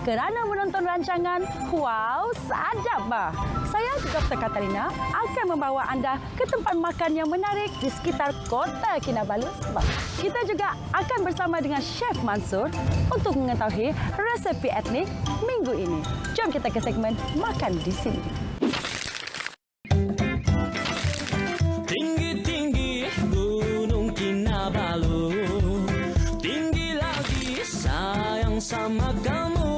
kerana menonton rancangan Wow Sadap Bah. Saya, Dr. Katarina, akan membawa anda ke tempat makan yang menarik di sekitar Kota Kinabalu. Kita juga akan bersama dengan Chef Mansur untuk mengetahui resepi etnik minggu ini. Jom kita ke segmen Makan di Sini. Tinggi-tinggi Gunung Kinabalu, tinggi lagi sayang sama kamu.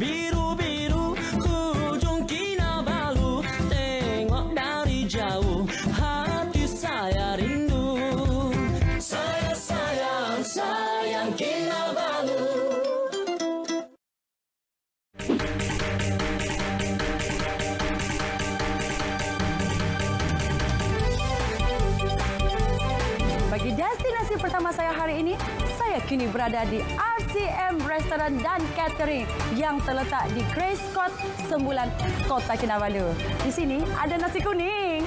Biru-biru ujung Kinabalu, tengok dari jauh hati saya rindu. Saya sayang Kinabalu. Bagi destinasi pertama saya hari ini, saya kini berada di RCM Restoran dan Catering yang terletak di Grace Court, Sembulan, Kota Kinabalu. Di sini ada nasi kuning.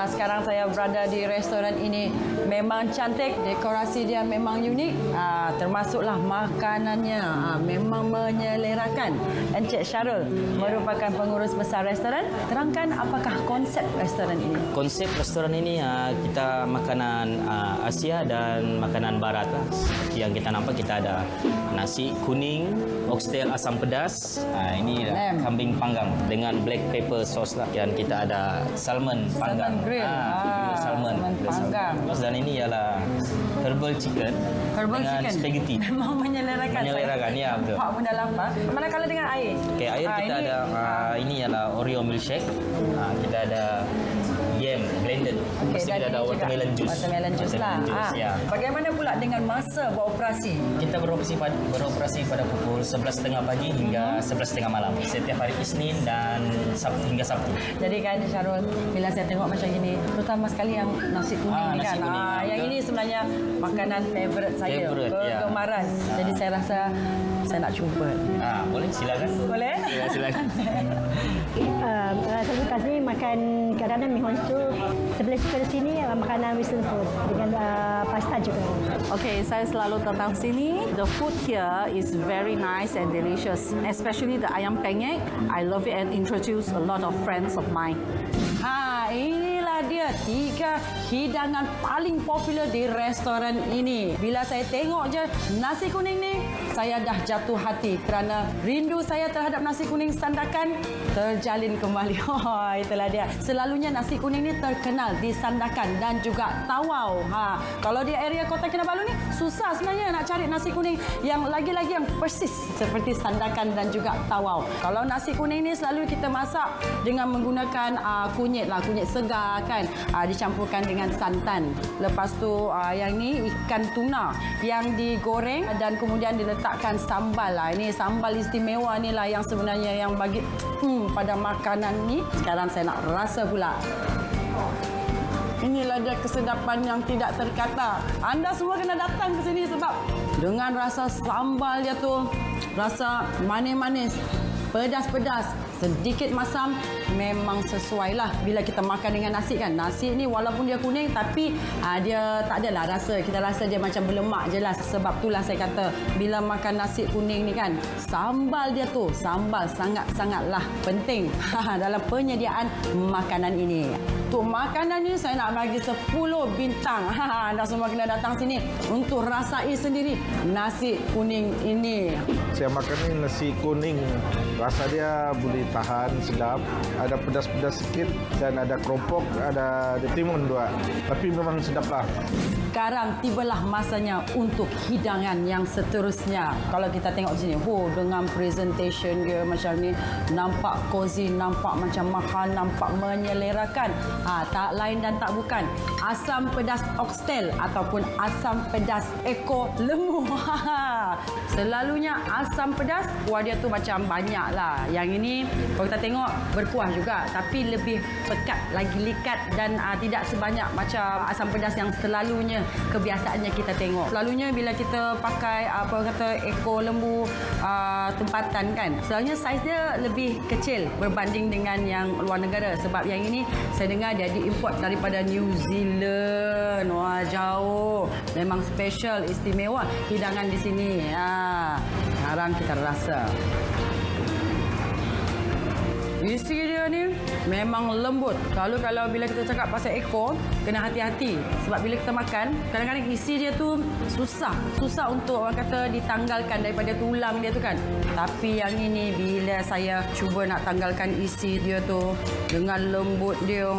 Sekarang saya berada di restoran ini. Memang cantik, dekorasi dia memang unik. Termasuklah makanannya memang menyelerakan. Encik Syarul merupakan pengurus besar restoran. Terangkan apakah konsep restoran ini? Konsep restoran ini kita makanan Asia dan makanan Barat. Yang kita nampak kita ada nasi kuning, oxtail asam pedas. Ini kambing panggang dengan black pepper sauce lah. Dan kita ada salmon panggang. Grill. Salmon panggang. Dan ini ialah herbal chicken dengan spaghetti. Memang menyelerakan. Menyelerakan, ya betul. Pak pun dah lapar. Manakala dengan air? Okey, air kita ini, ada ini ialah Oreo milkshake. Kita ada yam blended. Okey, Kita ada watermelon juice. Watermelon juice lah. Ya. Bagaimana pula dengan masa beroperasi? Kita beroperasi pada pukul 11.30 pagi hingga 11.30 malam. Setiap hari Isnin dan Sabtu hingga Sabtu. Jadi kan Syarul, bila saya tengok macam ini, terutama sekali yang nasi kuning ni nasi kan. kuning, Yang ini sebenarnya makanan favourite saya. Kegemaran. Jadi saya rasa saya nak cuba. Boleh, silakan. Boleh? Ya, silakan. Saya kat sini makan kadang-kadang mi honsu. Sebelah sini makanan western food dengan pasta juga. Okay, saya selalu datang sini. The food here is very nice and delicious, especially the ayam penyet. I love it and introduce a lot of friends of mine. Inilah dia 3 hidangan paling popular di restoran ini. Bila saya tengok je nasi kuning ni, saya dah jatuh hati kerana rindu saya terhadap nasi kuning Sandakan terjalin kembali. Itulah dia. Selalunya nasi kuning ni terkenal di Sandakan dan juga Tawau. Kalau di area Kota Kinabalu ni susah sebenarnya nak cari nasi kuning yang lagi-lagi yang persis seperti Sandakan dan juga Tawau. Kalau nasi kuning ni selalu kita masak dengan menggunakan kunyit segar kan, dicampurkan dengan santan. Lepas tu yang ni ikan tuna yang digoreng dan kemudian diletakkan sambal lah. Ini sambal istimewa ni lah yang sebenarnya yang bagi pada makanan ni. Sekarang saya nak rasa pula. Inilah dia kesedapan yang tidak terkata. Anda semua kena datang ke sini sebab dengan rasa sambal dia tu, rasa manis-manis, pedas-pedas, sedikit masam, memang sesuai lah bila kita makan dengan nasi kan. Nasi ni walaupun dia kuning tapi dia tak adalah rasa. Kita rasa dia macam berlemak je lah. Sebab itulah saya kata bila makan nasi kuning ni kan, sambal dia tu, sambal sangat-sangatlah penting dalam penyediaan makanan ini. Untuk makanan ni saya nak bagi 10 bintang. Anda semua kena datang sini untuk rasai sendiri nasi kuning ini. Saya makan ni nasi kuning. Rasa dia boleh tahan, sedap. Ada pedas-pedas sikit dan ada keropok, ada timun dua. Tapi memang sedap lah. Sekarang tibalah masanya untuk hidangan yang seterusnya. Kalau kita tengok sini, dengan presentation dia macam ni, nampak cozy, nampak macam mahal, nampak menyelerakan. Tak lain dan tak bukan asam pedas oxtail ataupun asam pedas ekor lembu. Selalunya asam pedas kuah dia tu macam banyak lah. Yang ini kalau kita tengok berkuah kuah juga, tapi lebih pekat, lagi likat dan tidak sebanyak macam asam pedas yang selalunya kebiasaannya kita tengok. Selalunya bila kita pakai ekor lembu tempatan kan, selalunya saiz dia lebih kecil berbanding dengan yang luar negara. Sebab yang ini saya dengar dia diimport daripada New Zealand. Wah, jauh. Memang special, istimewa hidangan di sini. Sekarang kita rasa. Isi dia ni memang lembut. Kalau bila kita cakap pasal ekor, kena hati-hati. Sebab bila kita makan, kadang-kadang isi dia tu susah untuk orang kata ditanggalkan daripada tulang dia tu kan. Tapi yang ini bila saya cuba nak tanggalkan isi dia tu dengan lembut dia,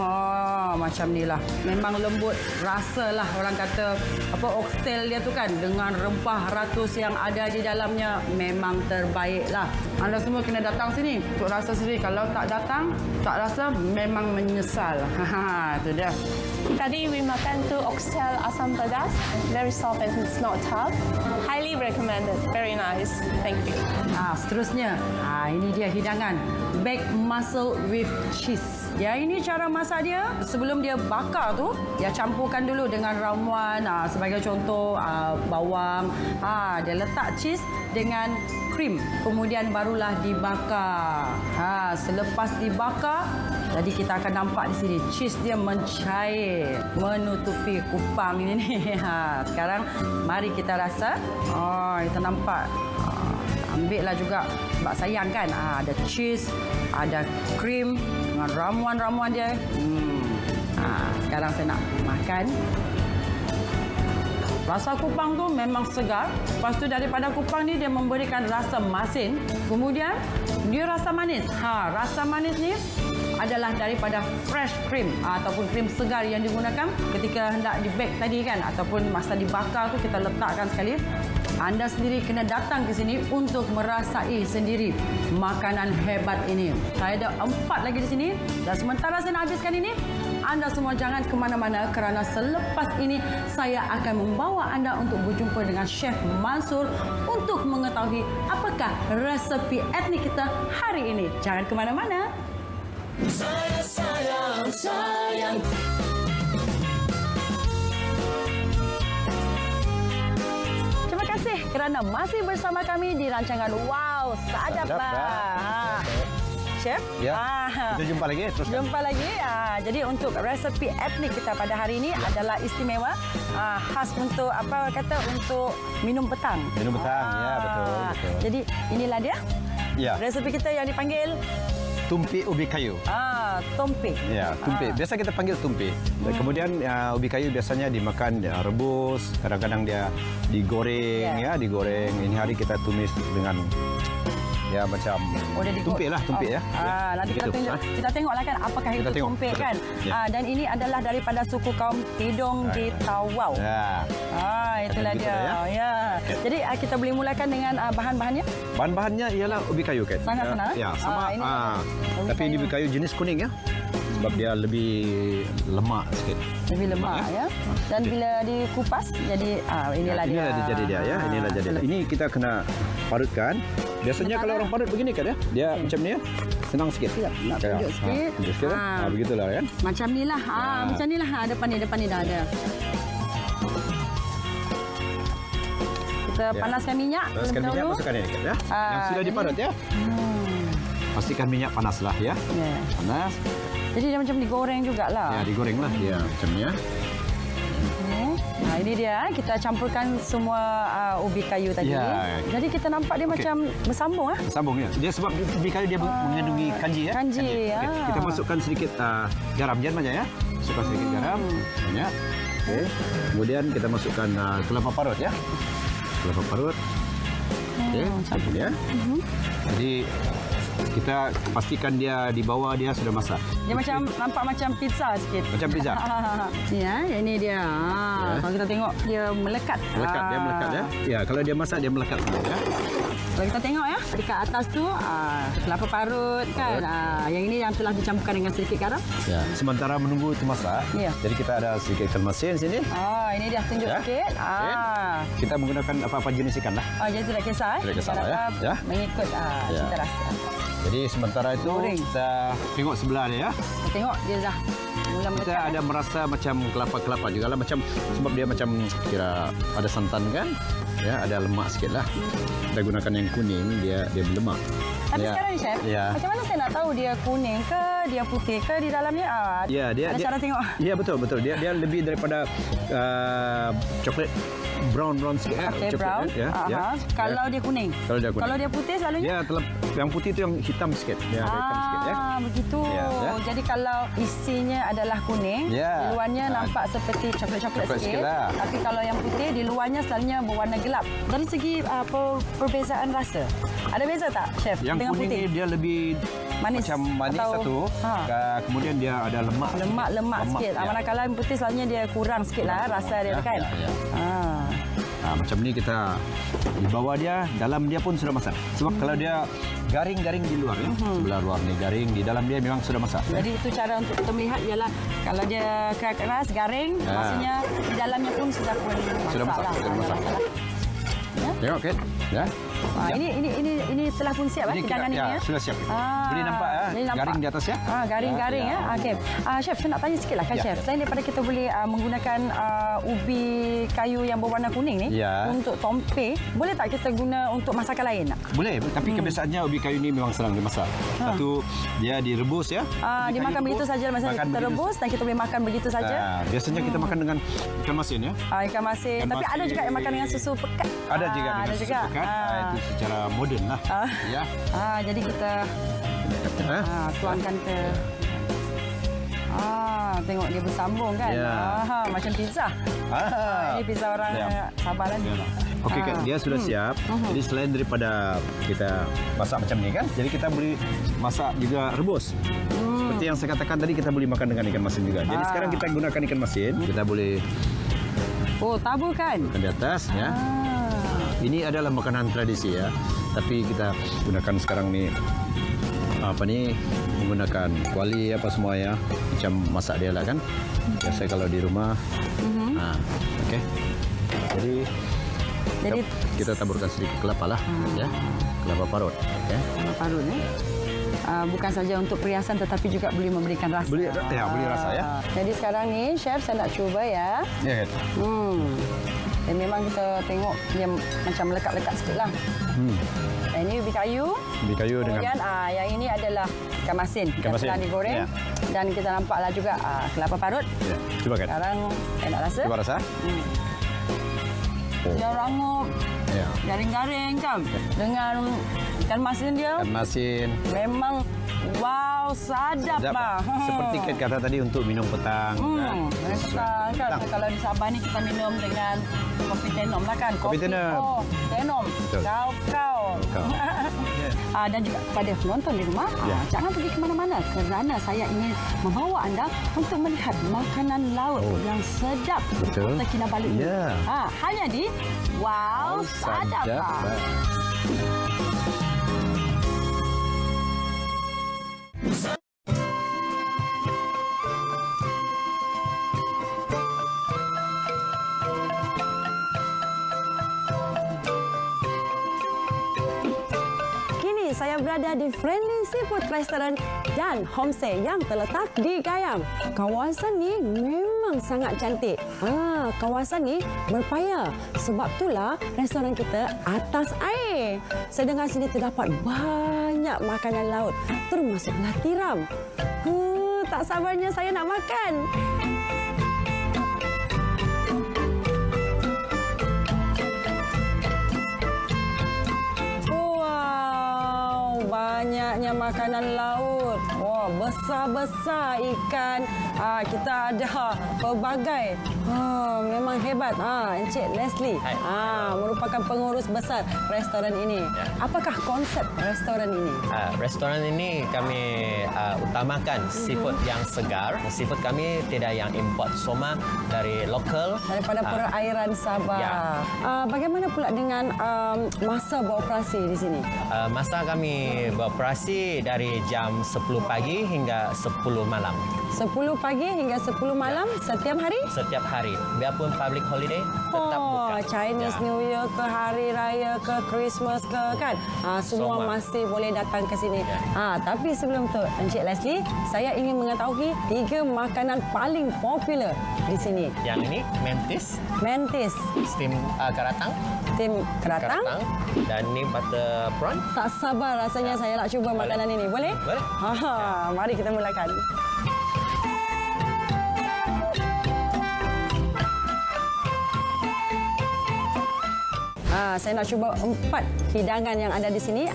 macam ni lah. Memang lembut. Rasalah orang kata oxtail dia tu kan dengan rempah ratus yang ada di dalamnya memang terbaik lah. Anda semua kena datang sini untuk rasa sendiri. Kalau tak datang, tak rasa memang menyesal. Itu dia. Tadi we makan tu oxtail asam pedas, very soft and it's not tough. Highly recommended, very nice. Thank you. Seterusnya, ini dia hidangan baked mussel with cheese. Ya, ini cara masak dia. Sebelum dia bakar tu, dia campurkan dulu dengan ramuan. Sebagai contoh, bawang. Dia letak cheese dengan krim. Kemudian barulah dibakar. Selepas dibakar, jadi kita akan nampak di sini cheese dia mencair menutupi kupang ini. Sekarang mari kita rasa. Kita nampak. Ambillah juga sebab sayang kan. Ada cheese, ada krim dengan ramuan-ramuan dia. Sekarang saya nak makan. Rasa kupang tu memang segar. Lepas tu daripada kupang ni dia memberikan rasa masin. Kemudian dia rasa manis. Rasa manis ni adalah daripada fresh cream ataupun krim segar yang digunakan ketika hendak di-bake tadi kan, ataupun masa dibakar tu kita letakkan sekali. Anda sendiri kena datang ke sini untuk merasai sendiri makanan hebat ini. Saya ada 4 lagi di sini dan sementara saya nak habiskan ini, anda semua jangan ke mana-mana kerana selepas ini saya akan membawa anda untuk berjumpa dengan Chef Mansur untuk mengetahui apakah resepi etnik kita hari ini. Jangan ke mana-mana. Sayang. Terima kasih kerana masih bersama kami di rancangan Wow Sadaplah. Chef? Ya. Kita jumpa lagi. Teruskan. Jumpa lagi. Jadi untuk resepi etnik kita pada hari ini adalah istimewa, khas untuk untuk minum petang. Minum petang, ya betul. Jadi inilah dia. Ya. Resepi kita yang dipanggil tumpik ubi kayu. Tumpik. Ya, tumpik. Biasa kita panggil tumpik. Kemudian ubi kayu biasanya dimakan rebus, kadang-kadang dia digoreng digoreng. Ini hari kita tumis dengan macam tumpik lah, tumpik ya. Nanti kita tengoklah kan apakah itu tumpik kan. Dan ini adalah daripada suku kaum Tidong di Tawau. Itulah dia. Ya. Jadi kita boleh mulakan dengan bahan-bahannya. Bahan-bahannya ialah ubi kayu kan. Sangat senang. Ya, sama. Tapi ini ubi kayu jenis kuning ya. Sebab dia lebih lemak sikit. Lebih lemak ya. Dan bila dikupas jadi inilah dia. Inilah jadi dia ya. Inilah jadi dia. Ini kita kena parutkan. Biasanya kalau orang parut begini kan ya. Dia macam ni ya. Senang sikit. Nak tunjuk sikit. Tunjuk sikit. Begitulah kan. Macam nilah. Macam nilah. Depan ni dah ada. Kita panaskan minyak. Panaskan minyak, masukkan ini ya. Yang sudah diparut ya. Pastikan minyak panaslah ya. Panas. Jadi dia macam digoreng jugalah. Ya, digorenglah dia macam ni ya. Ini dia, kita campurkan semua ubi kayu tadi. Jadi kita nampak dia macam bersambung. Bersambung ya. Dia sebab ubi kayu dia mengandungi kanji ya. Kanji. Kita masukkan sedikit garam, jangan banyak ya. Masukkan sedikit garam, banyak. Kemudian kita masukkan kelapa parut ya. Kelapa parut. Campur ya. Jadi kita pastikan dia di bawah dia sudah masak. Dia macam nampak macam pizza sikit. Macam pizza. Ini dia. Kalau kita tengok dia melekat. Dia melekat ya. Ya, kalau dia masak dia melekat ya. Kalau kita tengok ya, dekat atas tu kelapa parut kan. Yang ini yang telah dicampurkan dengan sedikit garam. Ya. Sementara menunggu itu masak. Jadi kita ada sedikit ikan masin sini. Ini dia tunjuk sikit. Kita menggunakan apa-apa jenis ikan lah. Jadi tidak kisah. Tidak kisah ya. Mengikut cita rasa. Jadi sementara itu kita tengok sebelah dia ya. Kita tengok dia dah mula Kita ada merasa macam kelapa-kelapa juga lah, macam sebab dia macam kira ada santan kan, ya ada lemak sikit lah. Kita gunakan yang kuning, dia berlemak. Tapi sekarang ni, Chef, macam mana saya nak tahu dia kuning ke, dia putih ke di dalamnya? Ya, dia ada cara tengok. Ya, betul. Dia lebih daripada coklat brown sikit. Okey, brown. Kalau dia kuning. Kalau dia putih selalunya? Yang putih itu yang hitam sikit. Dia ada hitam sikit ya. Begitu. Jadi kalau isinya adalah kuning, di luarnya nampak seperti coklat-coklat sikit. Tapi kalau yang putih, di luarnya selalunya berwarna gelap. Dari segi perbezaan rasa, ada beza tak, Chef? Yang dengan kuning putih? ni dia lebih manis macam manis atau, satu. Kemudian dia ada lemak sikit. Manakala yang putih selalunya dia kurang sikit lah rasa dia kan. Macam ni kita di bawah dia, dalam dia pun sudah masak. Sebab kalau dia garing-garing di luar ya, sebelah luar ni garing, di dalam dia memang sudah masak. Jadi itu cara untuk kita melihat ialah kalau dia keras garing, maksudnya di dalamnya pun sudah masak. Sudah masak. Tengok Kate, ya. Ini telah pun siap hidangan ini ya. Sudah siap. Boleh nampak ya, garing di atas ya. Garing-garing ya. Okey. Chef, saya nak tanya sikitlah kan Chef. Selain daripada kita boleh menggunakan ubi kayu yang berwarna kuning ni untuk tompe, boleh tak kita guna untuk masakan lain tak? Boleh, tapi kebiasaannya ubi kayu ni memang senang dimasak. Satu, dia direbus ya. Dimakan begitu saja, maksudnya kita rebus dan kita boleh makan begitu saja. Biasanya kita makan dengan ikan masin ya. Ikan masin. Tapi ada juga yang makan dengan susu pekat. Ada juga dengan susu pekat. Itu secara moden lah. Ya. Jadi kita tuangkan ke. Tengok dia bersambung kan. Macam pizza. Ini pizza orang Sabah lah. Okey, dia sudah siap. Jadi selain daripada kita masak macam ni kan, jadi kita boleh masak juga rebus. Seperti yang saya katakan tadi, kita boleh makan dengan ikan masin juga. Jadi sekarang kita gunakan ikan masin. Kita boleh taburkan di atas ya. Ini adalah makanan tradisi ya. Tapi kita gunakan sekarang ni menggunakan kuali apa semua ya. Macam masak dia lah kan. Biasa kalau di rumah. Okey. Jadi kita taburkan sedikit kelapa lah ya. Kelapa parut. Okay. Kelapa parut ya. Bukan saja untuk perhiasan tetapi juga boleh memberikan rasa. Boleh rasa ya. Jadi sekarang ni Chef saya nak cuba ya. Ya. Dan memang kita tengok dia macam melekat-lekat sikitlah. Ini ubi kayu. Kemudian yang ini adalah ikan masin. Ikan masin yang digoreng. Dan kita nampaklah juga kelapa parut. Cuba kan. Sekarang saya nak rasa. Cuba rasa. Dia rangup. Garing-garing kan. Dengan ikan masin dia. Ikan masin. Memang wow, sadap lah. Seperti Kate kata tadi untuk minum petang. Petang kan. Kalau di Sabah ni kita minum dengan kopi tenom lah kan. Kopi tenom. Tenom. Kau. Dan juga kepada penonton di rumah, jangan pergi ke mana-mana kerana saya ingin membawa anda untuk melihat makanan laut yang sedap di Kota Kinabalu ini. Hanya di Wow Sadap. Saya berada di Friendly Seafood Restaurant dan Homestay yang terletak di Gayam. Kawasan ni memang sangat cantik. Kawasan ni berpaya. Sebab itulah restoran kita atas air. Sedangkan sini terdapat banyak makanan laut, termasuklah tiram. Tak sabarnya saya nak makan. Banyaknya makanan laut. Wah, besar-besar ikan. Kita ada pelbagai. Memang hebat. Encik Leslie. Merupakan pengurus besar restoran ini. Apakah konsep restoran ini? Restoran ini kami utamakan seafood yang segar. Seafood kami tidak yang import, semua dari lokal. Daripada perairan Sabah. Bagaimana pula dengan masa beroperasi di sini? Masa kami beroperasi dari jam 10 pagi hingga 10 malam. 10 pagi pagi hingga 10 malam setiap hari? Setiap hari. Biarpun public holiday, tetap buka. Chinese New Year ke Hari Raya ke Christmas ke kan? Semua masih boleh datang ke sini. Tapi sebelum tu, Encik Leslie, saya ingin mengetahui 3 makanan paling popular di sini. Yang ini mantis, steam keratang, dan ini butter prawn. Tak sabar rasanya saya nak cuba makanan ini. Boleh? Boleh. Mari kita mulakan. Saya nak cuba 4 hidangan yang ada di sini.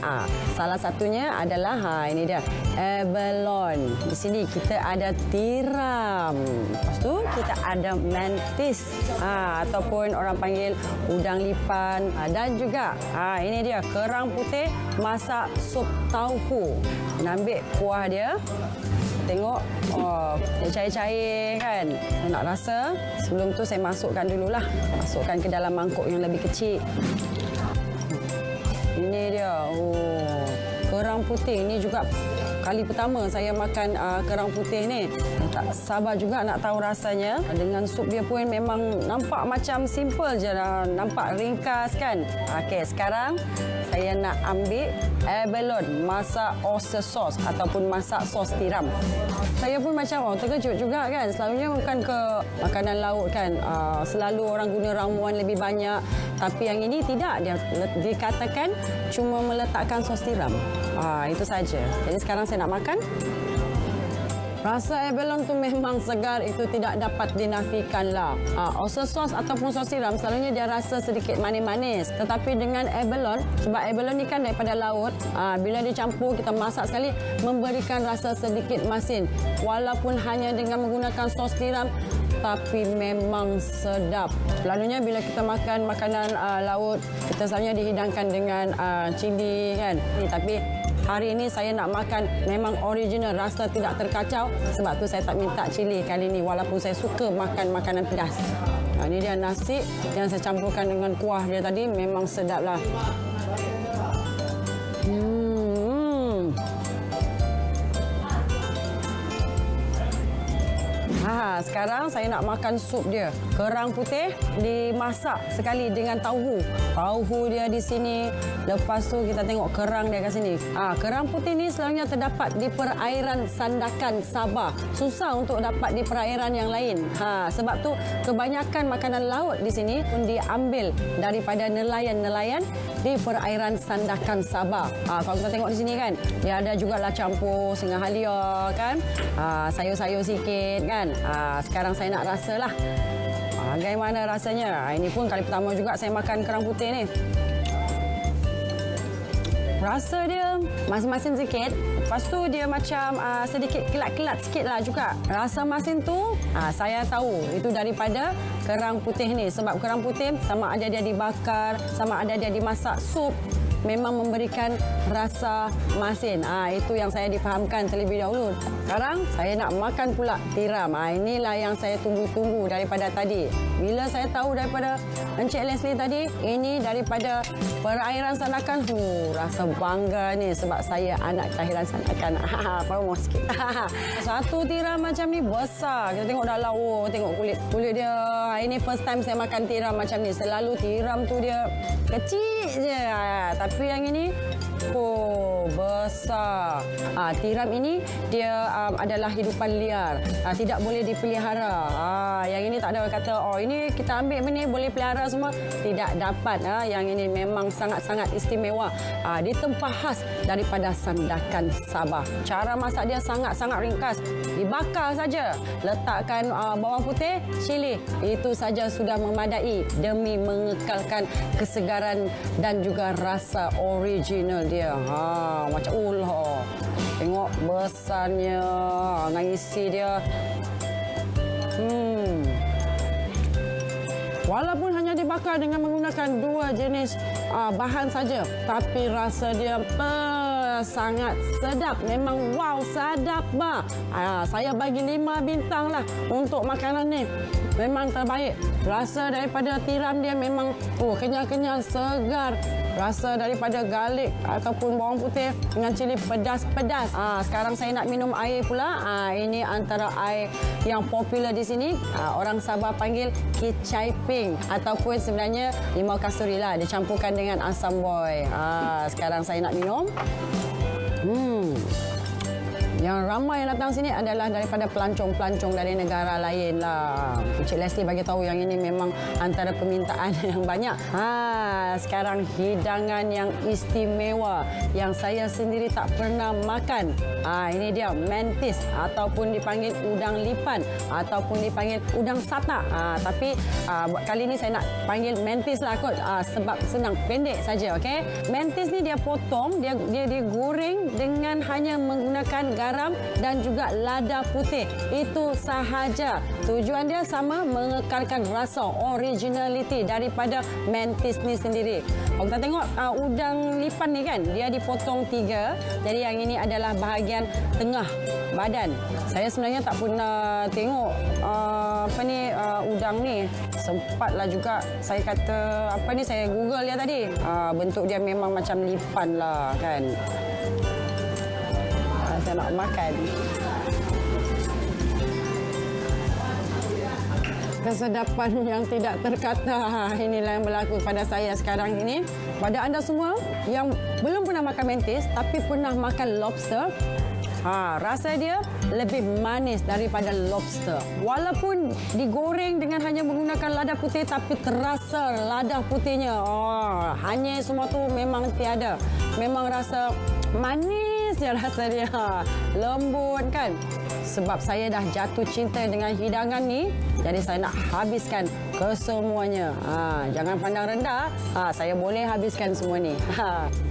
Salah satunya adalah ini dia, abalone. Di sini kita ada tiram. Lepas tu kita ada mantis, ataupun orang panggil udang lipan, dan juga ini dia kerang putih masak sup tauhu. Nak ambil kuah dia. Tengok, dia cair-cair kan. Saya nak rasa. Sebelum tu saya masukkan dululah. Masukkan ke dalam mangkuk yang lebih kecil. Ini dia. Kerang putih. Ini juga kali pertama saya makan kerang putih ni. Tak sabar juga nak tahu rasanya. Dengan sup dia pun memang nampak macam simple je. Nampak ringkas kan. Okey, sekarang saya nak ambil abalone masak oyster sauce ataupun masak sos tiram. Saya pun macam terkejut juga kan. Selalunya bukan ke makanan laut kan. Selalu orang guna ramuan lebih banyak. Tapi yang ini tidak. Dia dikatakan cuma meletakkan sos tiram. Itu saja. Jadi sekarang saya nak makan. Rasa abalone tu memang segar, itu tidak dapat dinafikan lah. Oyster sauce ataupun sos tiram selalunya dia rasa sedikit manis-manis. Tetapi dengan abalone, sebab abalone ni kan daripada laut, bila dicampur kita masak sekali, memberikan rasa sedikit masin. Walaupun hanya dengan menggunakan sos tiram, tapi memang sedap. Selalunya bila kita makan makanan laut, kita selalunya dihidangkan dengan cili kan. Tapi hari ini saya nak makan memang original, rasa tidak terkacau. Sebab tu saya tak minta cili kali ini walaupun saya suka makan makanan pedas. Ini dia nasi yang saya campurkan dengan kuah dia tadi, memang sedap lah. Sekarang saya nak makan sup dia. Kerang putih dimasak sekali dengan tauhu. Tauhu dia di sini. Lepas tu kita tengok kerang dia kat sini. Kerang putih ni selalunya terdapat di perairan Sandakan, Sabah. Susah untuk dapat di perairan yang lain. Sebab tu kebanyakan makanan laut di sini pun diambil daripada nelayan-nelayan di perairan Sandakan, Sabah. Kalau kita tengok di sini kan, dia ada jugalah campur singa halia kan. Sayur-sayur sikit kan. Sekarang saya nak rasalah. Bagaimana rasanya? Ini pun kali pertama juga saya makan kerang putih ni. Rasa dia masin-masin sikit. Lepas tu dia macam sedikit kelat-kelat sikit lah juga. Rasa masin tu saya tahu itu daripada kerang putih ni. Sebab kerang putih sama ada dia dibakar, sama ada dia dimasak sup, memang memberikan rasa masin. Itu yang saya difahamkan terlebih dahulu. Sekarang saya nak makan pula tiram. Inilah yang saya tunggu-tunggu daripada tadi. Bila saya tahu daripada Encik Leslie tadi, ini daripada perairan Sandakan. Rasa bangga ni sebab saya anak kelahiran Sandakan. Promo sikit. Satu tiram macam ni besar. Kita tengok dalam, tengok kulit dia. Ini first time saya makan tiram macam ni. Selalu tiram tu dia kecil je. Tapi yang ini, besar. Tiram ini dia adalah hidupan liar. Tidak boleh dipelihara. Yang ini tak ada kata, ini kita ambil ni boleh pelihara semua. Tidak dapat. Yang ini memang sangat-sangat istimewa. Ditempah khas daripada Sandakan, Sabah. Cara masak dia sangat-sangat ringkas. Dibakar saja. Letakkan bawang putih, cili. Itu saja sudah memadai demi mengekalkan kesegaran dan juga rasa original dia. Macam ulah. Tengok besarnya. Ngisi dia. Walaupun hanya dibakar dengan menggunakan 2 jenis bahan saja, tapi rasa dia sangat sedap. Memang wow, sedap bah. Saya bagi 5 bintang lah untuk makanan ni. Memang terbaik. Rasa daripada tiram dia memang kenyal-kenyal, segar. Rasa daripada garlic ataupun bawang putih dengan cili pedas-pedas. Sekarang saya nak minum air pula. Ini antara air yang popular di sini. Orang Sabah panggil kicai pink ataupun sebenarnya limau kasturi lah. Dicampurkan dengan asam boy. Sekarang saya nak minum. Yang ramai yang datang sini adalah daripada pelancong-pelancong dari negara lain lah. Encik Leslie bagi tahu yang ini memang antara permintaan yang banyak. Sekarang hidangan yang istimewa yang saya sendiri tak pernah makan. Ini dia mantis ataupun dipanggil udang lipan ataupun dipanggil udang sata. Tapi kali ini saya nak panggil mantis lah kot. Sebab senang, pendek saja, okey. Mantis ni dia potong, dia goreng dengan hanya menggunakan garam dan juga lada putih. Itu sahaja. Tujuan dia sama, mengekalkan rasa originality daripada mantis ni sendiri. Kalau kita tengok udang lipan ni kan, dia dipotong 3. Jadi yang ini adalah bahagian tengah badan. Saya sebenarnya tak pernah tengok udang ni. Sempatlah juga saya kata saya Google dia tadi. Bentuk dia memang macam lipan lah kan. Saya nak makan. Kesedapan yang tidak terkata. Inilah yang berlaku pada saya sekarang ini. Pada anda semua yang belum pernah makan mantis tapi pernah makan lobster, rasa dia lebih manis daripada lobster. Walaupun digoreng dengan hanya menggunakan lada putih tapi terasa lada putihnya. Hanya semua tu memang tiada. Memang rasa manis je rasa dia. Lembut kan. Sebab saya dah jatuh cinta dengan hidangan ni, jadi saya nak habiskan kesemuanya. Jangan pandang rendah. Saya boleh habiskan semua ni.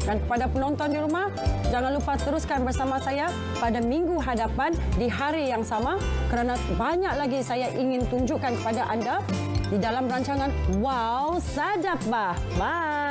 Dan kepada penonton di rumah, jangan lupa teruskan bersama saya pada minggu hadapan di hari yang sama kerana banyak lagi saya ingin tunjukkan kepada anda di dalam rancangan Wow Sadap Bah. Bye.